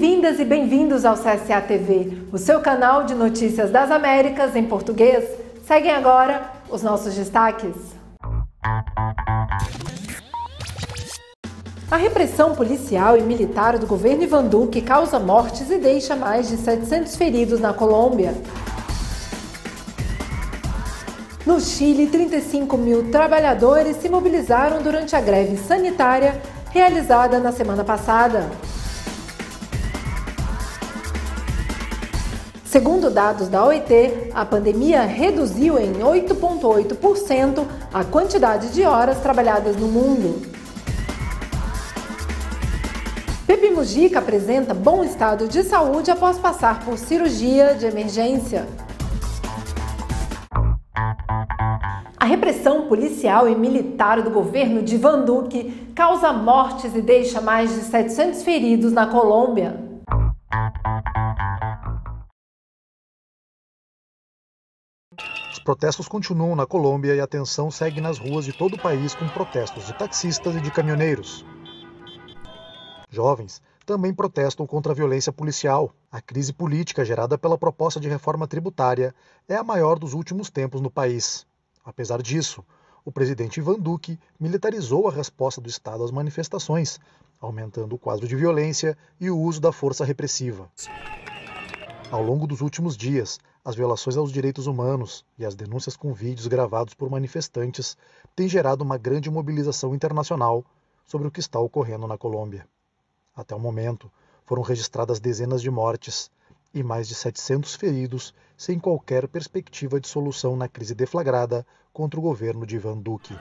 Bem-vindas e bem-vindos ao CSA TV, o seu canal de notícias das Américas em português. Seguem agora os nossos destaques. A repressão policial e militar do governo Ivan Duque causa mortes e deixa mais de 700 feridos na Colômbia. No Chile, 35 mil trabalhadores se mobilizaram durante a greve sanitária realizada na semana passada. Segundo dados da OIT, a pandemia reduziu em 8,8% a quantidade de horas trabalhadas no mundo. Pepe Mujica apresenta bom estado de saúde após passar por cirurgia de emergência. A repressão policial e militar do governo de Ivan Duque causa mortes e deixa mais de 700 feridos na Colômbia. Os protestos continuam na Colômbia e a tensão segue nas ruas de todo o país com protestos de taxistas e de caminhoneiros. Jovens também protestam contra a violência policial. A crise política gerada pela proposta de reforma tributária é a maior dos últimos tempos no país. Apesar disso, o presidente Ivan Duque militarizou a resposta do Estado às manifestações, aumentando o quadro de violência e o uso da força repressiva. Ao longo dos últimos dias, as violações aos direitos humanos e as denúncias com vídeos gravados por manifestantes têm gerado uma grande mobilização internacional sobre o que está ocorrendo na Colômbia. Até o momento, foram registradas dezenas de mortes e mais de 700 feridos, sem qualquer perspectiva de solução na crise deflagrada contra o governo de Ivan Duque.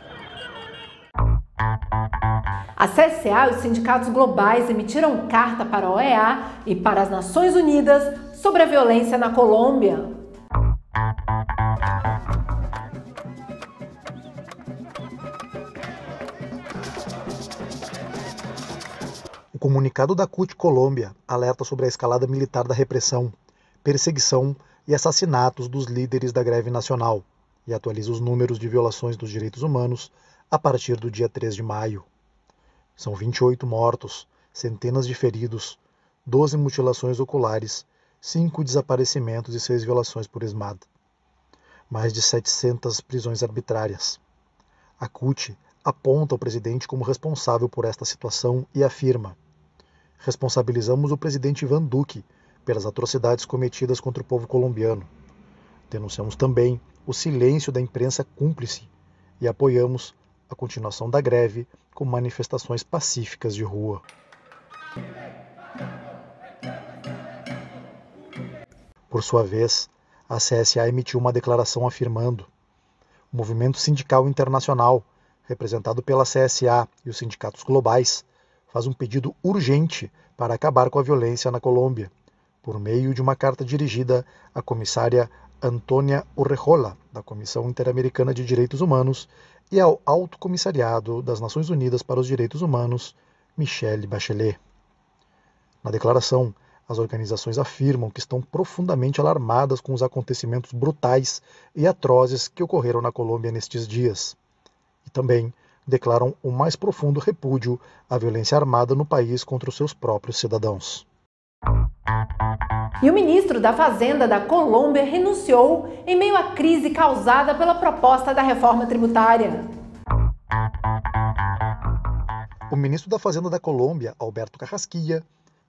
A CSA e os sindicatos globais emitiram carta para a OEA e para as Nações Unidas sobre a violência na Colômbia. O comunicado da CUT Colômbia alerta sobre a escalada militar da repressão, perseguição e assassinatos dos líderes da greve nacional e atualiza os números de violações dos direitos humanos a partir do dia 3 de maio. São 28 mortos, centenas de feridos, 12 mutilações oculares, 5 desaparecimentos e 6 violações por ESMAD. Mais de 700 prisões arbitrárias. A CUT aponta o presidente como responsável por esta situação e afirma: responsabilizamos o presidente Ivan Duque pelas atrocidades cometidas contra o povo colombiano. Denunciamos também o silêncio da imprensa cúmplice e apoiamos a continuação da greve com manifestações pacíficas de rua. Por sua vez, a CSA emitiu uma declaração afirmando: o movimento sindical internacional, representado pela CSA e os sindicatos globais, faz um pedido urgente para acabar com a violência na Colômbia, por meio de uma carta dirigida à comissária Antônia Urrejola, da Comissão Interamericana de Direitos Humanos, e ao Alto Comissariado das Nações Unidas para os Direitos Humanos, Michelle Bachelet. Na declaração, as organizações afirmam que estão profundamente alarmadas com os acontecimentos brutais e atrozes que ocorreram na Colômbia nestes dias. E também declaram o mais profundo repúdio à violência armada no país contra os seus próprios cidadãos. E o ministro da Fazenda da Colômbia renunciou em meio à crise causada pela proposta da reforma tributária. O ministro da Fazenda da Colômbia, Alberto Carrasquilla,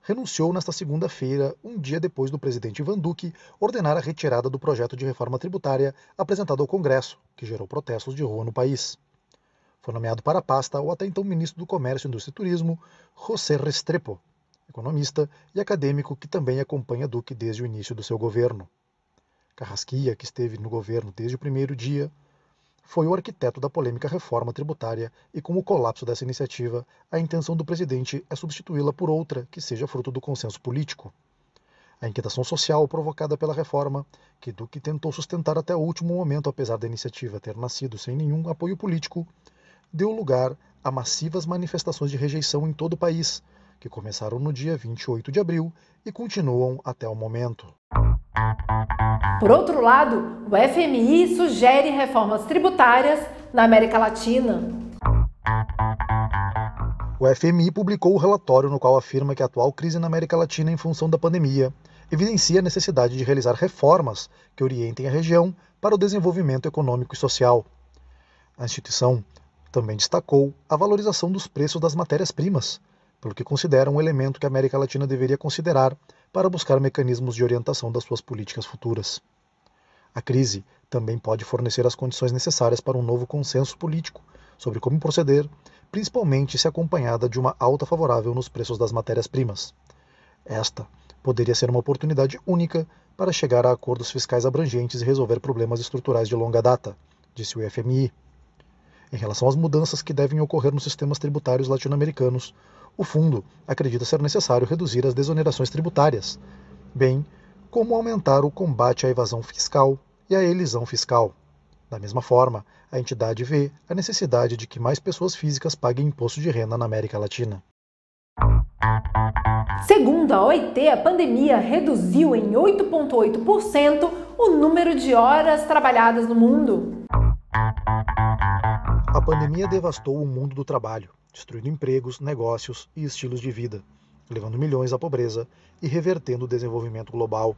renunciou nesta segunda-feira, um dia depois do presidente Ivan Duque ordenar a retirada do projeto de reforma tributária apresentado ao Congresso, que gerou protestos de rua no país. Foi nomeado para a pasta o até então ministro do Comércio, Indústria e Turismo, José Restrepo, economista e acadêmico que também acompanha Duque desde o início do seu governo. Carrasquilla, que esteve no governo desde o primeiro dia, foi o arquiteto da polêmica reforma tributária e, com o colapso dessa iniciativa, a intenção do presidente é substituí-la por outra que seja fruto do consenso político. A inquietação social provocada pela reforma, que Duque tentou sustentar até o último momento apesar da iniciativa ter nascido sem nenhum apoio político, deu lugar a massivas manifestações de rejeição em todo o país, que começaram no dia 28 de abril e continuam até o momento. Por outro lado, o FMI sugere reformas tributárias na América Latina. O FMI publicou o relatório no qual afirma que a atual crise na América Latina em função da pandemia evidencia a necessidade de realizar reformas que orientem a região para o desenvolvimento econômico e social. A instituição também destacou a valorização dos preços das matérias-primas, pelo que considera um elemento que a América Latina deveria considerar para buscar mecanismos de orientação das suas políticas futuras. A crise também pode fornecer as condições necessárias para um novo consenso político sobre como proceder, principalmente se acompanhada de uma alta favorável nos preços das matérias-primas. Esta poderia ser uma oportunidade única para chegar a acordos fiscais abrangentes e resolver problemas estruturais de longa data, disse o FMI. Em relação às mudanças que devem ocorrer nos sistemas tributários latino-americanos, o fundo acredita ser necessário reduzir as desonerações tributárias, bem como aumentar o combate à evasão fiscal e à elisão fiscal. Da mesma forma, a entidade vê a necessidade de que mais pessoas físicas paguem imposto de renda na América Latina. Segundo a OIT, a pandemia reduziu em 8,8% o número de horas trabalhadas no mundo. A pandemia devastou o mundo do trabalho, destruindo empregos, negócios e estilos de vida, levando milhões à pobreza e revertendo o desenvolvimento global.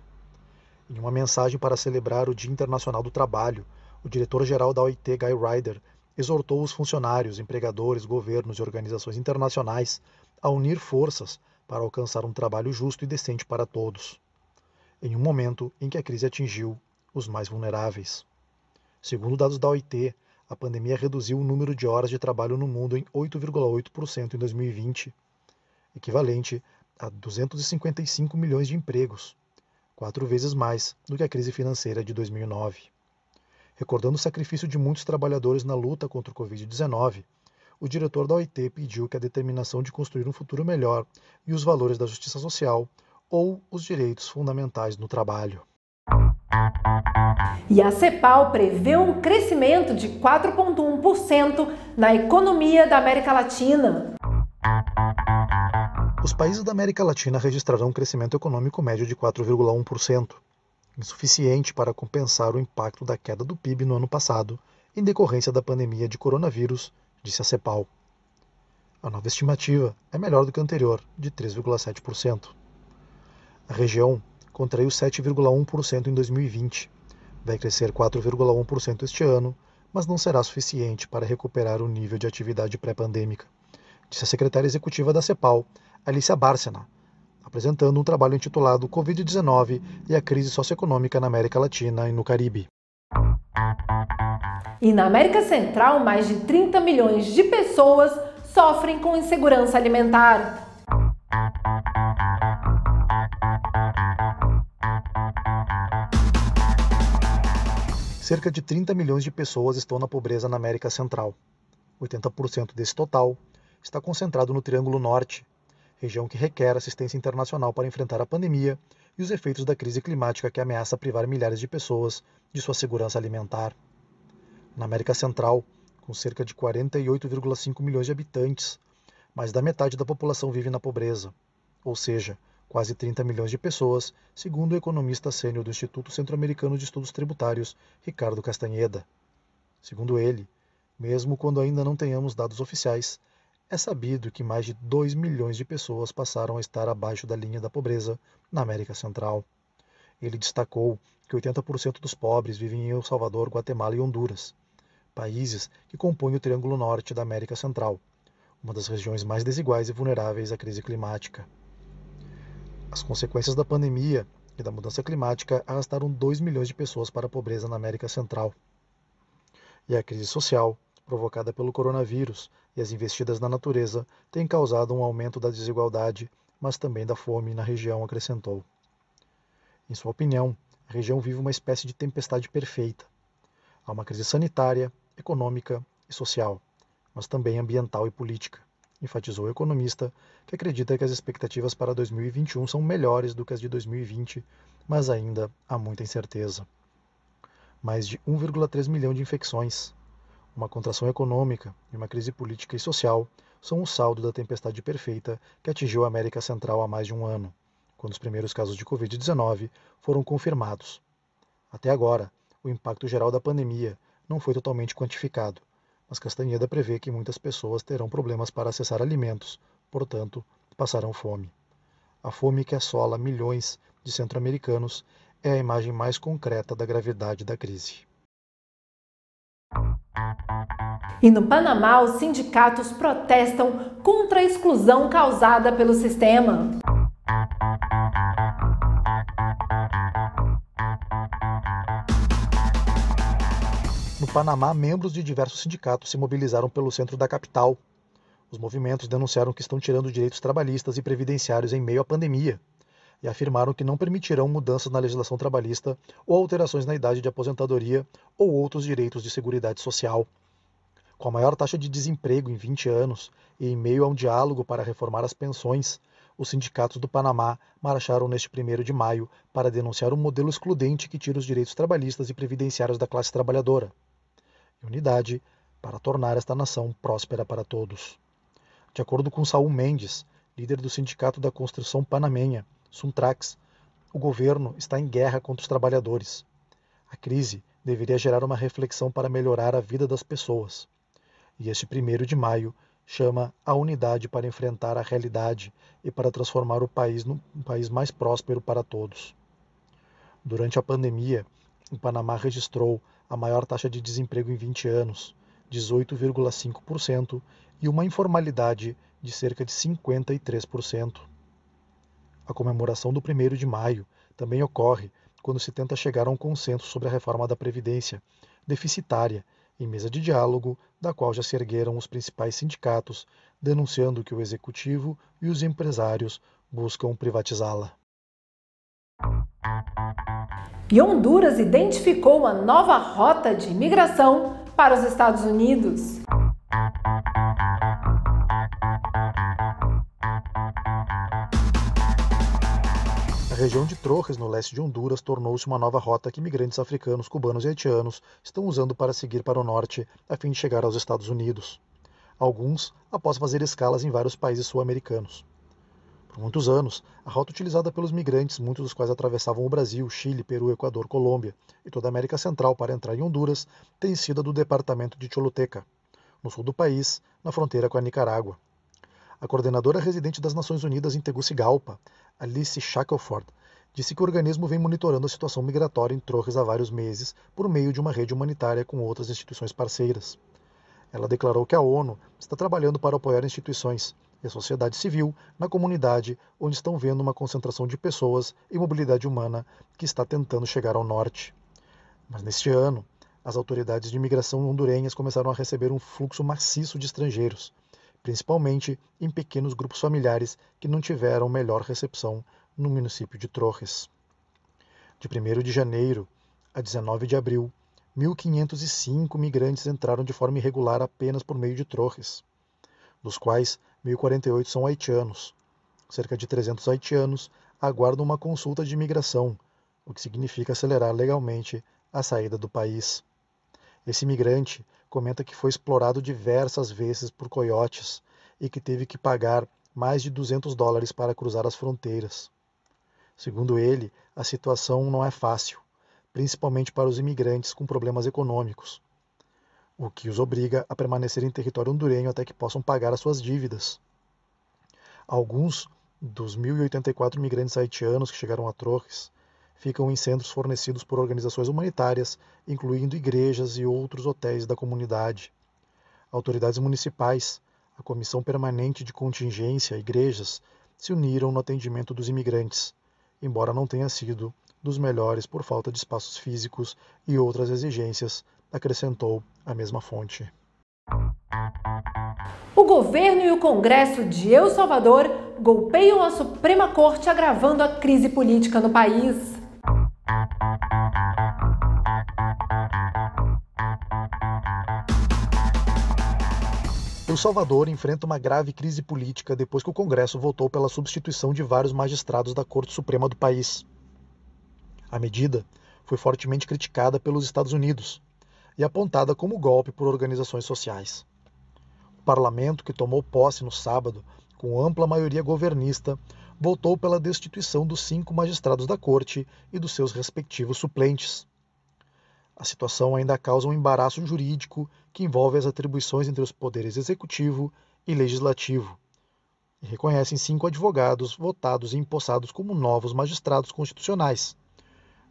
Em uma mensagem para celebrar o Dia Internacional do Trabalho, o diretor-geral da OIT, Guy Ryder, exortou os funcionários, empregadores, governos e organizações internacionais a unir forças para alcançar um trabalho justo e decente para todos, em um momento em que a crise atingiu os mais vulneráveis. Segundo dados da OIT, a pandemia reduziu o número de horas de trabalho no mundo em 8,8% em 2020, equivalente a 255 milhões de empregos, 4 vezes mais do que a crise financeira de 2009. Recordando o sacrifício de muitos trabalhadores na luta contra o Covid-19, o diretor da OIT pediu que a determinação de construir um futuro melhor e os valores da justiça social ou os direitos fundamentais no trabalho. E a CEPAL prevê um crescimento de 4,1% na economia da América Latina. Os países da América Latina registrarão um crescimento econômico médio de 4,1%, insuficiente para compensar o impacto da queda do PIB no ano passado, em decorrência da pandemia de coronavírus, disse a CEPAL. A nova estimativa é melhor do que a anterior, de 3,7%. A região contraiu 7,1% em 2020, vai crescer 4,1% este ano, mas não será suficiente para recuperar o nível de atividade pré-pandêmica, disse a secretária executiva da CEPAL, Alicia Bárcena, apresentando um trabalho intitulado Covid-19 e a crise socioeconômica na América Latina e no Caribe. E na América Central, mais de 30 milhões de pessoas sofrem com insegurança alimentar. Cerca de 30 milhões de pessoas estão na pobreza na América Central. 80% desse total está concentrado no Triângulo Norte, região que requer assistência internacional para enfrentar a pandemia e os efeitos da crise climática que ameaça privar milhares de pessoas de sua segurança alimentar. Na América Central, com cerca de 48,5 milhões de habitantes, mais da metade da população vive na pobreza, ou seja, quase 30 milhões de pessoas, segundo o economista sênior do Instituto Centro-Americano de Estudos Tributários, Ricardo Castanheda. Segundo ele, mesmo quando ainda não tenhamos dados oficiais, é sabido que mais de 2 milhões de pessoas passaram a estar abaixo da linha da pobreza na América Central. Ele destacou que 80% dos pobres vivem em El Salvador, Guatemala e Honduras, países que compõem o Triângulo Norte da América Central, uma das regiões mais desiguais e vulneráveis à crise climática. As consequências da pandemia e da mudança climática arrastaram 2 milhões de pessoas para a pobreza na América Central. E a crise social, provocada pelo coronavírus e as investidas na natureza, tem causado um aumento da desigualdade, mas também da fome na região, acrescentou. Em sua opinião, a região vive uma espécie de tempestade perfeita. Há uma crise sanitária, econômica e social, mas também ambiental e política, enfatizou o economista, que acredita que as expectativas para 2021 são melhores do que as de 2020, mas ainda há muita incerteza. Mais de 1,3 milhão de infecções, uma contração econômica e uma crise política e social são o saldo da tempestade perfeita que atingiu a América Central há mais de um ano, quando os primeiros casos de Covid-19 foram confirmados. Até agora, o impacto geral da pandemia não foi totalmente quantificado, mas Castanheda prevê que muitas pessoas terão problemas para acessar alimentos, portanto, passarão fome. A fome que assola milhões de centro-americanos é a imagem mais concreta da gravidade da crise. E no Panamá, os sindicatos protestam contra a exclusão causada pelo sistema. No Panamá, membros de diversos sindicatos se mobilizaram pelo centro da capital. Os movimentos denunciaram que estão tirando direitos trabalhistas e previdenciários em meio à pandemia e afirmaram que não permitirão mudanças na legislação trabalhista ou alterações na idade de aposentadoria ou outros direitos de seguridade social. Com a maior taxa de desemprego em 20 anos e em meio a um diálogo para reformar as pensões, os sindicatos do Panamá marcharam neste 1º de maio para denunciar um modelo excludente que tira os direitos trabalhistas e previdenciários da classe trabalhadora. E unidade para tornar esta nação próspera para todos. De acordo com Saul Mendes, líder do Sindicato da Construção Panamenha, Suntrax, o governo está em guerra contra os trabalhadores. A crise deveria gerar uma reflexão para melhorar a vida das pessoas. E este 1º de maio chama a unidade para enfrentar a realidade e para transformar o país num país mais próspero para todos. Durante a pandemia, o Panamá registrou a maior taxa de desemprego em 20 anos, 18,5%, e uma informalidade de cerca de 53%. A comemoração do 1º de maio também ocorre quando se tenta chegar a um consenso sobre a reforma da Previdência, deficitária, em mesa de diálogo, da qual já se ergueram os principais sindicatos, denunciando que o executivo e os empresários buscam privatizá-la. E Honduras identificou uma nova rota de imigração para os Estados Unidos. A região de Torres, no leste de Honduras, tornou-se uma nova rota que imigrantes africanos, cubanos e haitianos estão usando para seguir para o norte, a fim de chegar aos Estados Unidos. Alguns após fazer escalas em vários países sul-americanos. Por muitos anos, a rota utilizada pelos migrantes, muitos dos quais atravessavam o Brasil, Chile, Peru, Equador, Colômbia e toda a América Central para entrar em Honduras, tem sido a do departamento de Choluteca, no sul do país, na fronteira com a Nicarágua. A coordenadora residente das Nações Unidas em Tegucigalpa, Alice Shackelford, disse que o organismo vem monitorando a situação migratória em Torres há vários meses por meio de uma rede humanitária com outras instituições parceiras. Ela declarou que a ONU está trabalhando para apoiar instituições e a sociedade civil na comunidade onde estão vendo uma concentração de pessoas e mobilidade humana que está tentando chegar ao norte. Mas neste ano, as autoridades de imigração hondurenhas começaram a receber um fluxo maciço de estrangeiros, principalmente em pequenos grupos familiares que não tiveram melhor recepção no município de Torres. De 1º de janeiro a 19 de abril, 1.505 migrantes entraram de forma irregular apenas por meio de Torres, dos quais 1.048 são haitianos. Cerca de 300 haitianos aguardam uma consulta de imigração, o que significa acelerar legalmente a saída do país. Esse imigrante comenta que foi explorado diversas vezes por coiotes e que teve que pagar mais de $200 para cruzar as fronteiras. Segundo ele, a situação não é fácil, principalmente para os imigrantes com problemas econômicos, o que os obriga a permanecer em território hondurenho até que possam pagar as suas dívidas. Alguns dos 1.084 imigrantes haitianos que chegaram a Torres ficam em centros fornecidos por organizações humanitárias, incluindo igrejas e outros hotéis da comunidade. Autoridades municipais, a Comissão Permanente de Contingência, igrejas, se uniram no atendimento dos imigrantes, embora não tenha sido dos melhores por falta de espaços físicos e outras exigências, acrescentou a mesma fonte. O governo e o Congresso de El Salvador golpeiam a Suprema Corte, agravando a crise política no país. El Salvador enfrenta uma grave crise política depois que o Congresso votou pela substituição de vários magistrados da Corte Suprema do país. A medida foi fortemente criticada pelos Estados Unidos e apontada como golpe por organizações sociais. O parlamento, que tomou posse no sábado, com ampla maioria governista, votou pela destituição dos 5 magistrados da Corte e dos seus respectivos suplentes. A situação ainda causa um embaraço jurídico que envolve as atribuições entre os poderes executivo e legislativo, e reconhecem 5 advogados votados e empossados como novos magistrados constitucionais.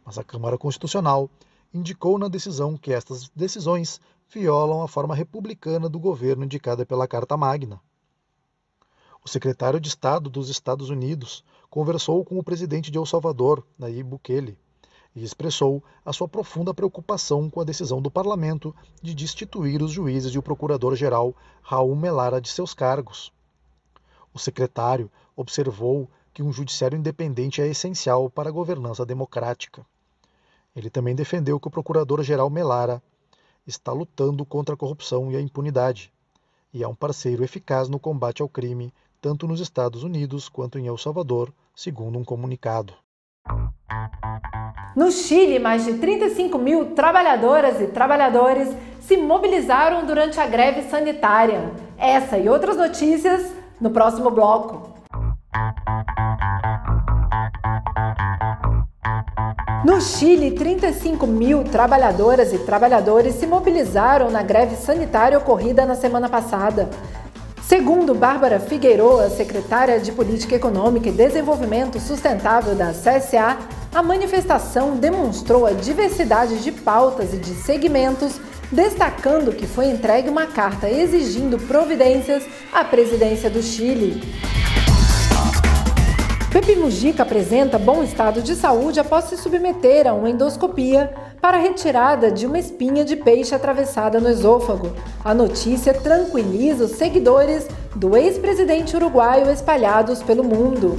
Mas a Câmara Constitucional indicou na decisão que estas decisões violam a forma republicana do governo indicada pela Carta Magna. O secretário de Estado dos Estados Unidos conversou com o presidente de El Salvador, Nayib Bukele, e expressou a sua profunda preocupação com a decisão do parlamento de destituir os juízes e o procurador-geral Raul Melara de seus cargos. O secretário observou que um judiciário independente é essencial para a governança democrática. Ele também defendeu que o procurador-geral Melara está lutando contra a corrupção e a impunidade, e é um parceiro eficaz no combate ao crime, tanto nos Estados Unidos quanto em El Salvador, segundo um comunicado. No Chile, mais de 35 mil trabalhadoras e trabalhadores se mobilizaram durante a greve sanitária. Essa e outras notícias no próximo bloco. No Chile, 35 mil trabalhadoras e trabalhadores se mobilizaram na greve sanitária ocorrida na semana passada. Segundo Bárbara Figueiroa, secretária de Política Econômica e Desenvolvimento Sustentável da CSA, a manifestação demonstrou a diversidade de pautas e de segmentos, destacando que foi entregue uma carta exigindo providências à presidência do Chile. Pepe Mujica apresenta bom estado de saúde após se submeter a uma endoscopia para a retirada de uma espinha de peixe atravessada no esôfago. A notícia tranquiliza os seguidores do ex-presidente uruguaio espalhados pelo mundo.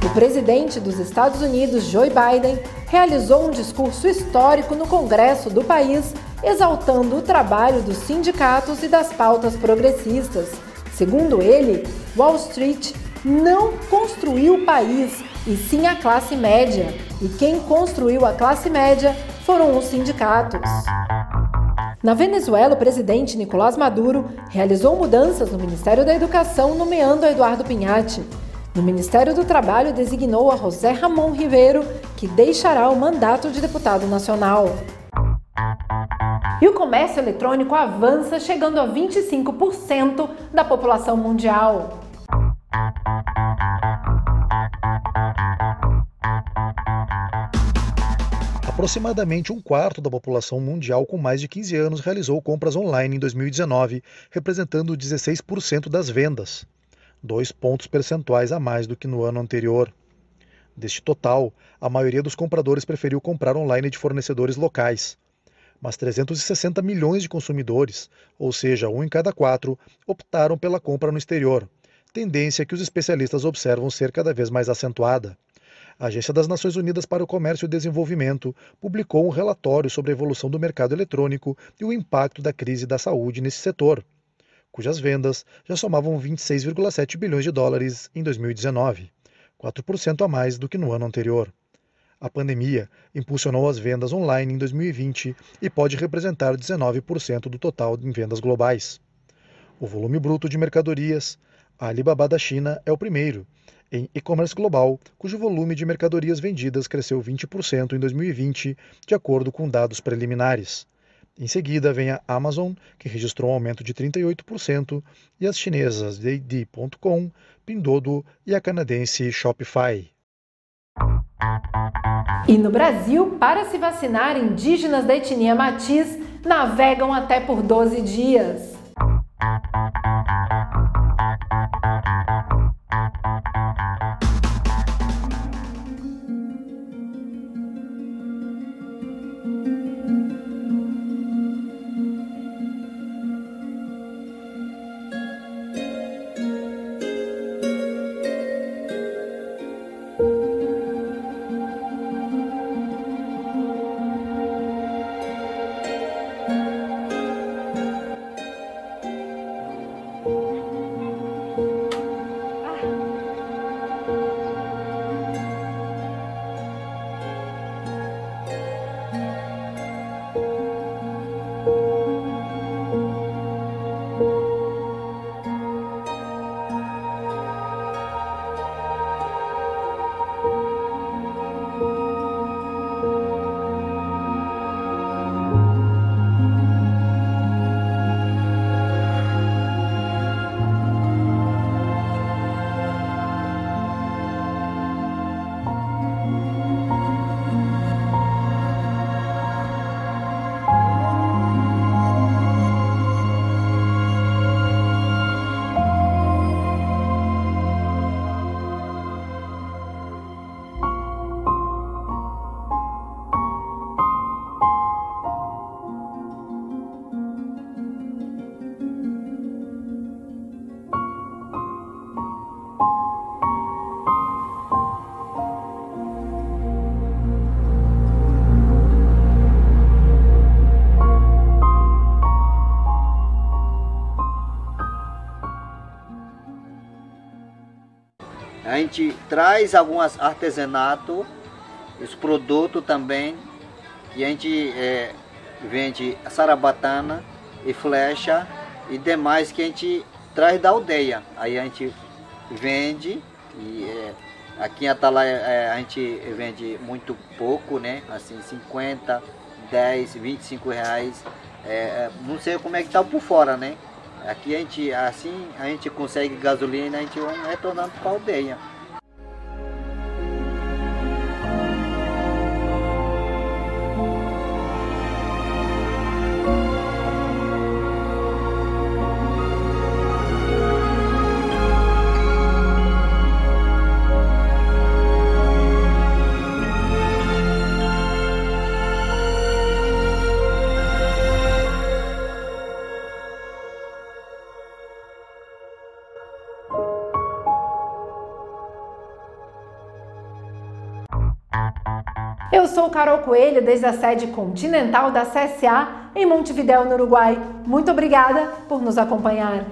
O presidente dos Estados Unidos, Joe Biden, realizou um discurso histórico no Congresso do país, exaltando o trabalho dos sindicatos e das pautas progressistas. Segundo ele, Wall Street não construiu o país, e sim a classe média. E quem construiu a classe média foram os sindicatos. Na Venezuela, o presidente Nicolás Maduro realizou mudanças no Ministério da Educação, nomeando Eduardo Piñatti. No Ministério do Trabalho, designou a José Ramón Rivero, que deixará o mandato de deputado nacional. E o comércio eletrônico avança, chegando a 25% da população mundial. Aproximadamente um quarto da população mundial com mais de 15 anos realizou compras online em 2019, representando 16% das vendas, 2 pontos percentuais a mais do que no ano anterior. Deste total, a maioria dos compradores preferiu comprar online de fornecedores locais, mas 360 milhões de consumidores, ou seja, 1 em cada 4, optaram pela compra no exterior, tendência que os especialistas observam ser cada vez mais acentuada. A Agência das Nações Unidas para o Comércio e Desenvolvimento publicou um relatório sobre a evolução do mercado eletrônico e o impacto da crise da saúde nesse setor, cujas vendas já somavam 26,7 bilhões de dólares em 2019, 4% a mais do que no ano anterior. A pandemia impulsionou as vendas online em 2020 e pode representar 19% do total em vendas globais. O volume bruto de mercadorias, a Alibaba da China é o primeiro, em e-commerce global, cujo volume de mercadorias vendidas cresceu 20% em 2020, de acordo com dados preliminares. Em seguida vem a Amazon, que registrou um aumento de 38%, e as chinesas JD.com, Pinduoduo e a canadense Shopify. E no Brasil, para se vacinar, indígenas da etnia Matiz navegam até por 12 dias. gente traz alguns artesanatos, os produtos também, que a gente vende sarabatana e flecha e demais que a gente traz da aldeia. Aí a gente vende e aqui em Atalaia a gente vende muito pouco, né? Assim, 50, 10, 25 reais. Não sei como é que tá por fora, né? Aqui a gente consegue gasolina, a gente vai retornando para a aldeia. Eu sou Carol Coelho, desde a sede continental da CSA em Montevidéu, no Uruguai. Muito obrigada por nos acompanhar.